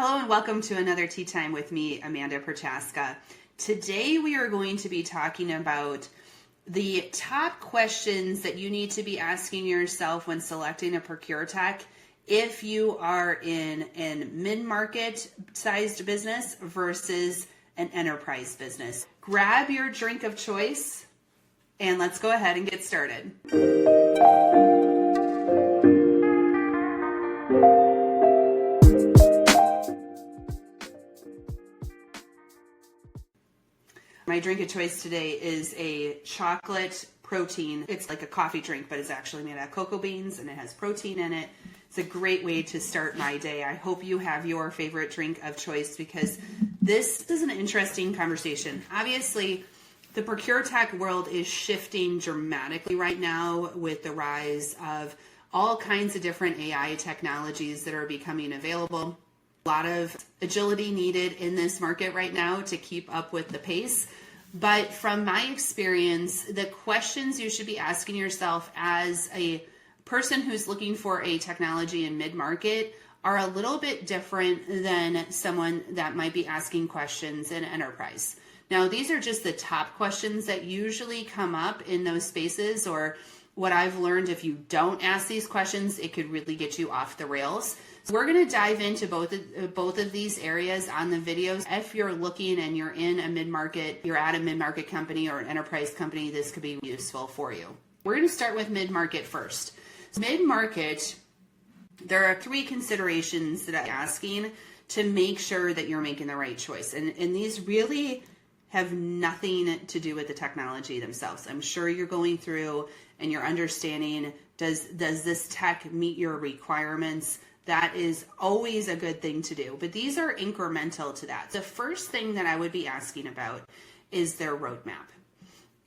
Hello and welcome to another Tea Time with me, Amanda Prochaska. Today we are going to be talking about the top questions that you need to be asking yourself when selecting a ProcureTech if you are in a mid-market sized business versus an enterprise business. Grab your drink of choice and let's go ahead and get started. My drink of choice today is a chocolate protein. It's like a coffee drink, but it's actually made out of cocoa beans and it has protein in it. It's a great way to start my day. I hope you have your favorite drink of choice because this is an interesting conversation. Obviously, the ProcureTech world is shifting dramatically right now with the rise of all kinds of different AI technologies that are becoming available. A lot of agility needed in this market right now to keep up with the pace. But from my experience, the questions you should be asking yourself as a person who's looking for a technology in mid-market are a little bit different than someone that might be asking questions in enterprise. Now, these are just the top questions that usually come up in those spaces, or what I've learned, if you don't ask these questions, it could really get you off the rails. So we're going to dive into both of these areas on the videos. If you're looking and you're in a mid-market, you're at a mid-market company or an enterprise company, this could be useful for you. We're going to start with mid-market first. So mid-market, there are three considerations that I'm asking to make sure that you're making the right choice. And these really have nothing to do with the technology themselves. I'm sure you're going through and you're understanding, does this tech meet your requirements? That is always a good thing to do, but these are incremental to that. The first thing that I would be asking about is their roadmap.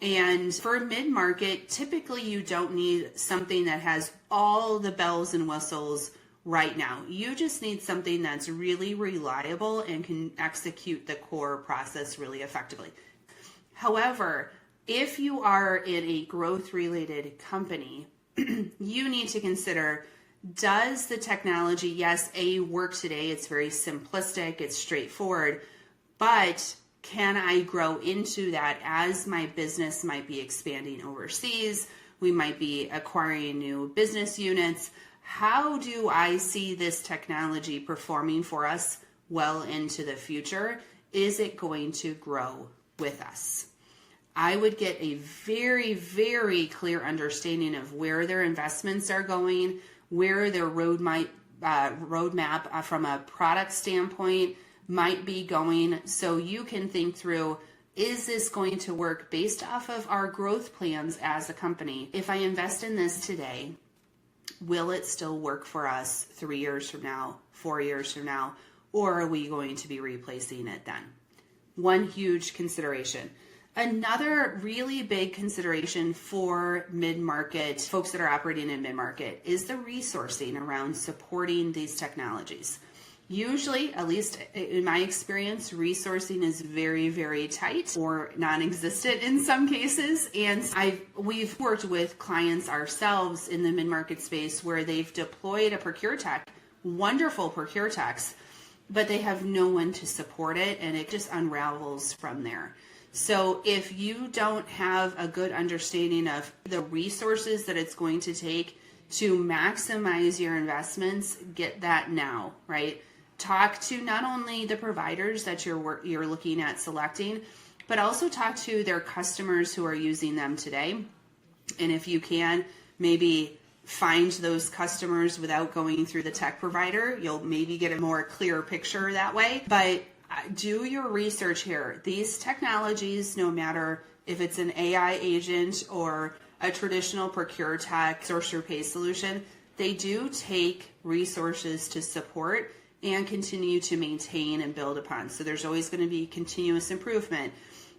And for mid-market, typically you don't need something that has all the bells and whistles right now. You just need something that's really reliable and can execute the core process really effectively. However, if you are in a growth-related company, you need to consider, does the technology, yes, work today? It's very simplistic, it's straightforward, but can I grow into that as my business might be expanding overseas? We might be acquiring new business units. How do I see this technology performing for us well into the future? Is it going to grow with us? I would get a very, very clear understanding of where their investments are going, where their roadmap from a product standpoint might be going, so you can think through, is this going to work based off of our growth plans as a company? If I invest in this today, will it still work for us 3 years from now, 4 years from now, or are we going to be replacing it then? One huge consideration. Another really big consideration for mid-market, folks that are operating in mid-market, is the resourcing around supporting these technologies. Usually, at least in my experience, resourcing is very, very tight or non-existent in some cases. And we've worked with clients ourselves in the mid-market space where they've deployed a ProcureTech, wonderful ProcureTechs, but they have no one to support it, and it just unravels from there. So if you don't have a good understanding of the resources that it's going to take to maximize your investments, get that now, right? Talk to not only the providers that you're looking at selecting, but also talk to their customers who are using them today. And if you can, maybe find those customers without going through the tech provider. You'll maybe get a more clear picture that way. But do your research here. These technologies, no matter if it's an AI agent or a traditional ProcureTech source pay solution, they do take resources to support and continue to maintain and build upon. So there's always going to be continuous improvement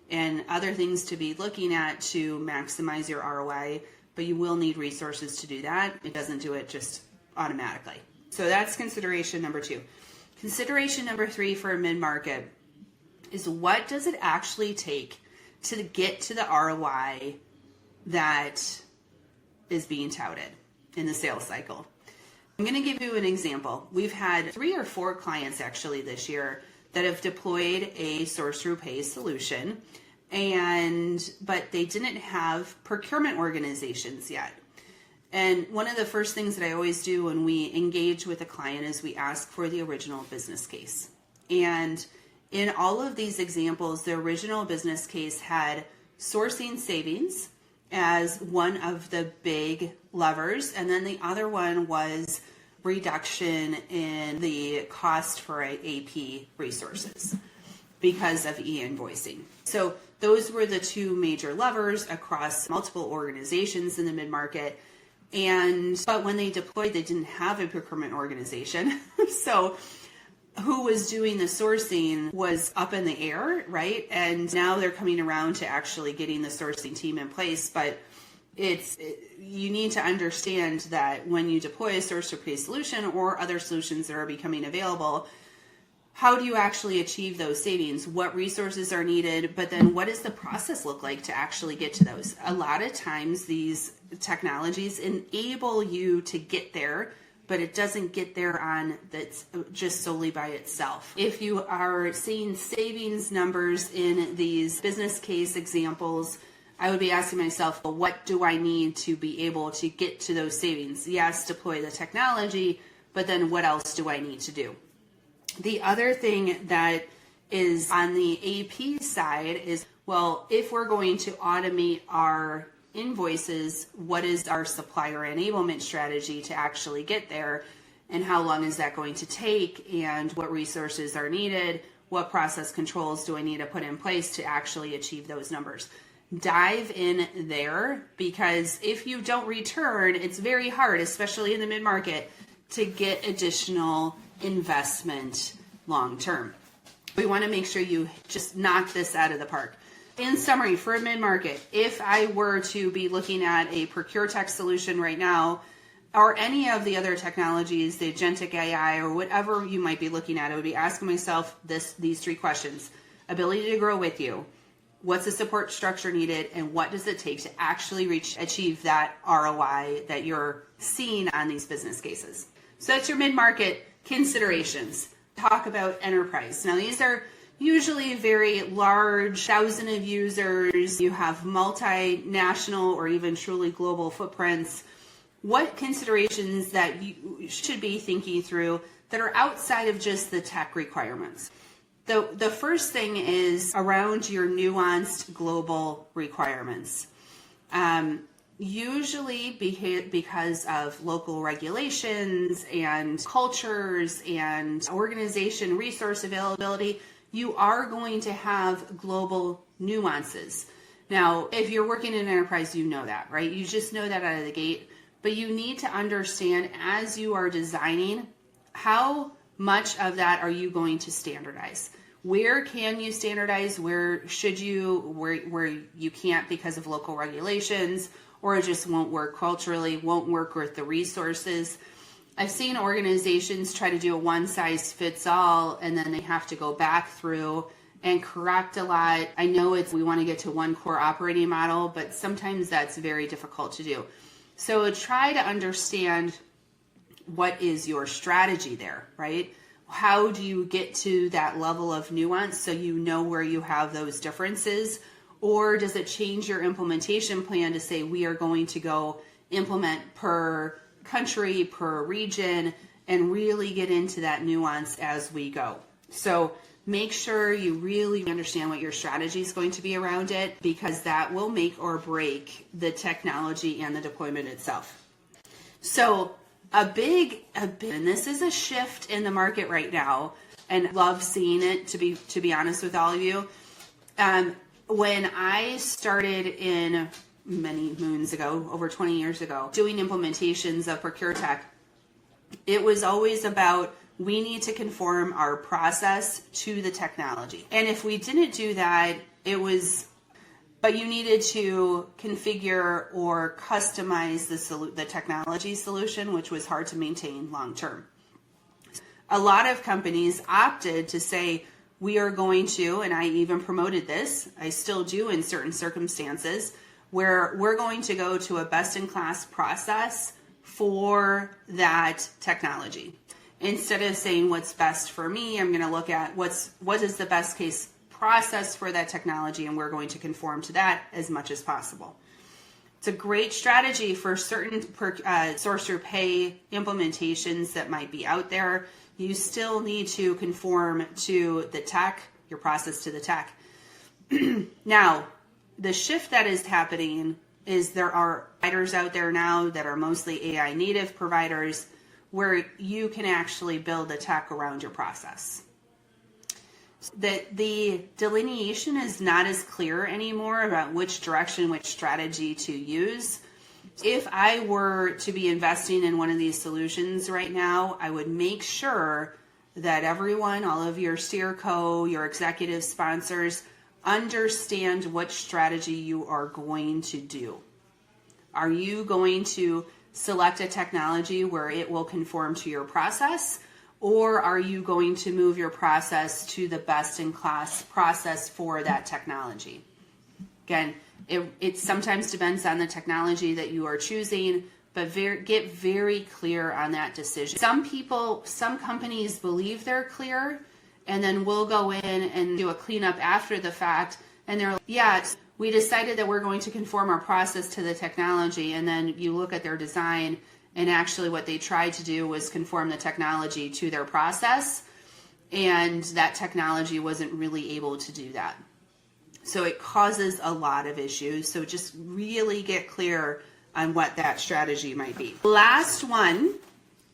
and other things to be looking at to maximize your ROI, but you will need resources to do that. It doesn't do it just automatically. So that's consideration number 2. Consideration number 3 for a mid-market is, what does it actually take to get to the ROI that is being touted in the sales cycle? I'm going to give you an example. We've had 3 or 4 clients actually this year that have deployed a source through pay solution, but they didn't have procurement organizations yet. And one of the first things that I always do when we engage with a client is we ask for the original business case. And in all of these examples, the original business case had sourcing savings as one of the big levers, and then the other one was reduction in the cost for AP resources because of e-invoicing. So those were the 2 major levers across multiple organizations in the mid-market. But when they deployed, they didn't have a procurement organization. So who was doing the sourcing was up in the air, right? And now they're coming around to actually getting the sourcing team in place. But you need to understand that when you deploy a source to pay solution or other solutions that are becoming available, how do you actually achieve those savings? What resources are needed? But then what does the process look like to actually get to those? A lot of times these technologies enable you to get there, but it doesn't get there on that's just solely by itself. If you are seeing savings numbers in these business case examples, I would be asking myself, well, what do I need to be able to get to those savings? Yes, deploy the technology, but then what else do I need to do? The other thing that is on the AP side is, well, if we're going to automate our invoices, what is our supplier enablement strategy to actually get there, and how long is that going to take, and what resources are needed, what process controls do I need to put in place to actually achieve those numbers? Dive in there, because if you don't return, it's very hard, especially in the mid-market, to get additional investment long term. We want to make sure you just knock this out of the park. In summary, for a mid-market, if I were to be looking at a ProcureTech solution right now, or any of the other technologies, the agentic AI or whatever you might be looking at, I would be asking myself these 3 questions. Ability to grow with you. What's the support structure needed, and what does it take to actually achieve that ROI that you're seeing on these business cases? So that's your mid-market considerations. Talk about enterprise. Now these are usually very large, thousands of users. You have multinational or even truly global footprints. What considerations that you should be thinking through that are outside of just the tech requirements? The first thing is around your nuanced global requirements. Usually because of local regulations and cultures and organization resource availability, you are going to have global nuances. Now, if you're working in an enterprise, you know that, right? You just know that out of the gate. But you need to understand as you are designing, how much of that are you going to standardize? Where can you standardize? Where should you? Where you can't because of local regulations, or it just won't work culturally, won't work with the resources. I've seen organizations try to do a one-size-fits-all, and then they have to go back through and correct a lot. I know we want to get to one core operating model, but sometimes that's very difficult to do. So try to understand what is your strategy there, right? How do you get to that level of nuance so you know where you have those differences? Or does it change your implementation plan to say we are going to go implement per country, per region, and really get into that nuance as we go? So make sure you really understand what your strategy is going to be around it, because that will make or break the technology and the deployment itself. So and this is a shift in the market right now, and I love seeing it, to be honest with all of you. When I started in many moons ago, over 20 years ago, doing implementations of ProcureTech, it was always about, we need to conform our process to the technology. And if we didn't do that, but you needed to configure or customize the technology solution, which was hard to maintain long term. A lot of companies opted to say, we are going to, and I even promoted this, I still do in certain circumstances, where we're going to go to a best-in-class process for that technology. Instead of saying what's best for me, I'm going to look at what is the best case process for that technology, and we're going to conform to that as much as possible. It's a great strategy for certain source or pay implementations that might be out there. You still need to conform to the tech, your process to the tech. Now, the shift that is happening is there are providers out there now that are mostly AI native providers where you can actually build the tech around your process. That the delineation is not as clear anymore about which direction, which strategy to use. If I were to be investing in one of these solutions right now, I would make sure that everyone, all of your steerco, your executive sponsors, understand what strategy you are going to do. Are you going to select a technology where it will conform to your process? Or are you going to move your process to the best-in-class process for that technology? Again, it sometimes depends on the technology that you are choosing, but get very clear on that decision. Some companies believe they're clear, and then we'll go in and do a cleanup after the fact, and they're like, yeah, we decided that we're going to conform our process to the technology, and then you look at their design, and actually what they tried to do was conform the technology to their process, and that technology wasn't really able to do that. So it causes a lot of issues. So just really get clear on what that strategy might be. Last one,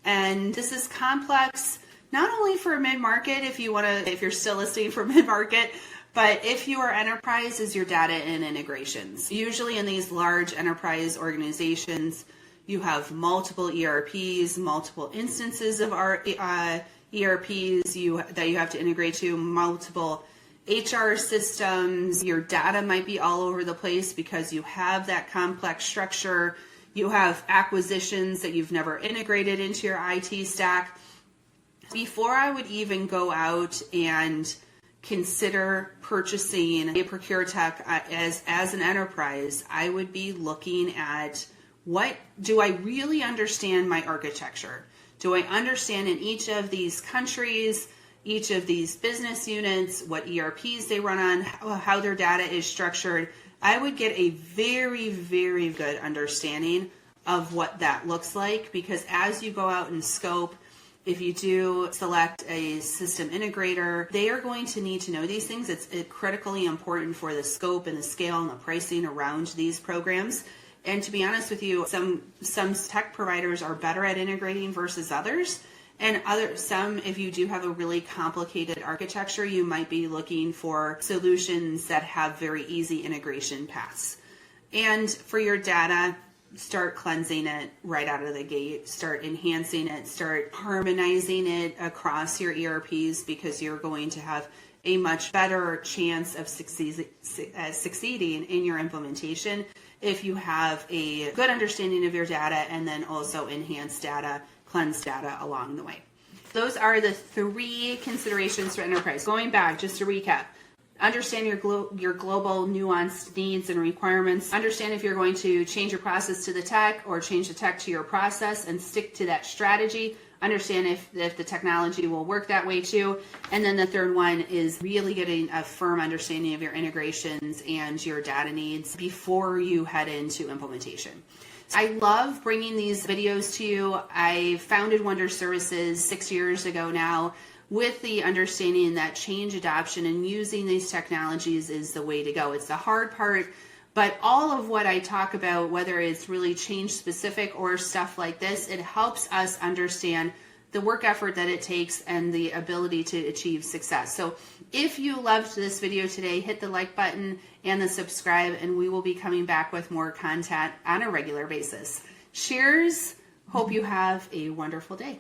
and this is complex, not only for mid-market, if you're still listening for mid-market, but if your enterprise is your data and integrations. Usually in these large enterprise organizations, you have multiple ERPs, multiple instances of our ERPs that you have to integrate to, multiple HR systems. Your data might be all over the place because you have that complex structure. You have acquisitions that you've never integrated into your IT stack. Before I would even go out and consider purchasing a ProcureTech as an enterprise, I would be looking at, what do I really understand my architecture? Do I understand in each of these countries, each of these business units, what ERPs they run on, how their data is structured? I would get a very, very good understanding of what that looks like, because as you go out and scope, if you do select a system integrator, they are going to need to know these things. It's critically important for the scope and the scale and the pricing around these programs. And to be honest with you, some tech providers are better at integrating versus others. And some, if you do have a really complicated architecture, you might be looking for solutions that have very easy integration paths. And for your data, start cleansing it right out of the gate, start enhancing it, start harmonizing it across your ERPs, because you're going to have a much better chance of succeeding in your implementation if you have a good understanding of your data and then also enhance data, cleanse data along the way. Those are the 3 considerations for enterprise. Going back, just to recap, understand your global nuanced needs and requirements. Understand if you're going to change your process to the tech or change the tech to your process, and stick to that strategy. Understand if the technology will work that way too. And then the third one is really getting a firm understanding of your integrations and your data needs before you head into implementation. I love bringing these videos to you. I founded Wonder Services 6 years ago now, with the understanding that change adoption and using these technologies is the way to go. It's the hard part, but all of what I talk about, whether it's really change specific or stuff like this, it helps us understand the work effort that it takes and the ability to achieve success. So if you loved this video today, hit the like button and the subscribe, and we will be coming back with more content on a regular basis. Cheers. Hope you have a wonderful day.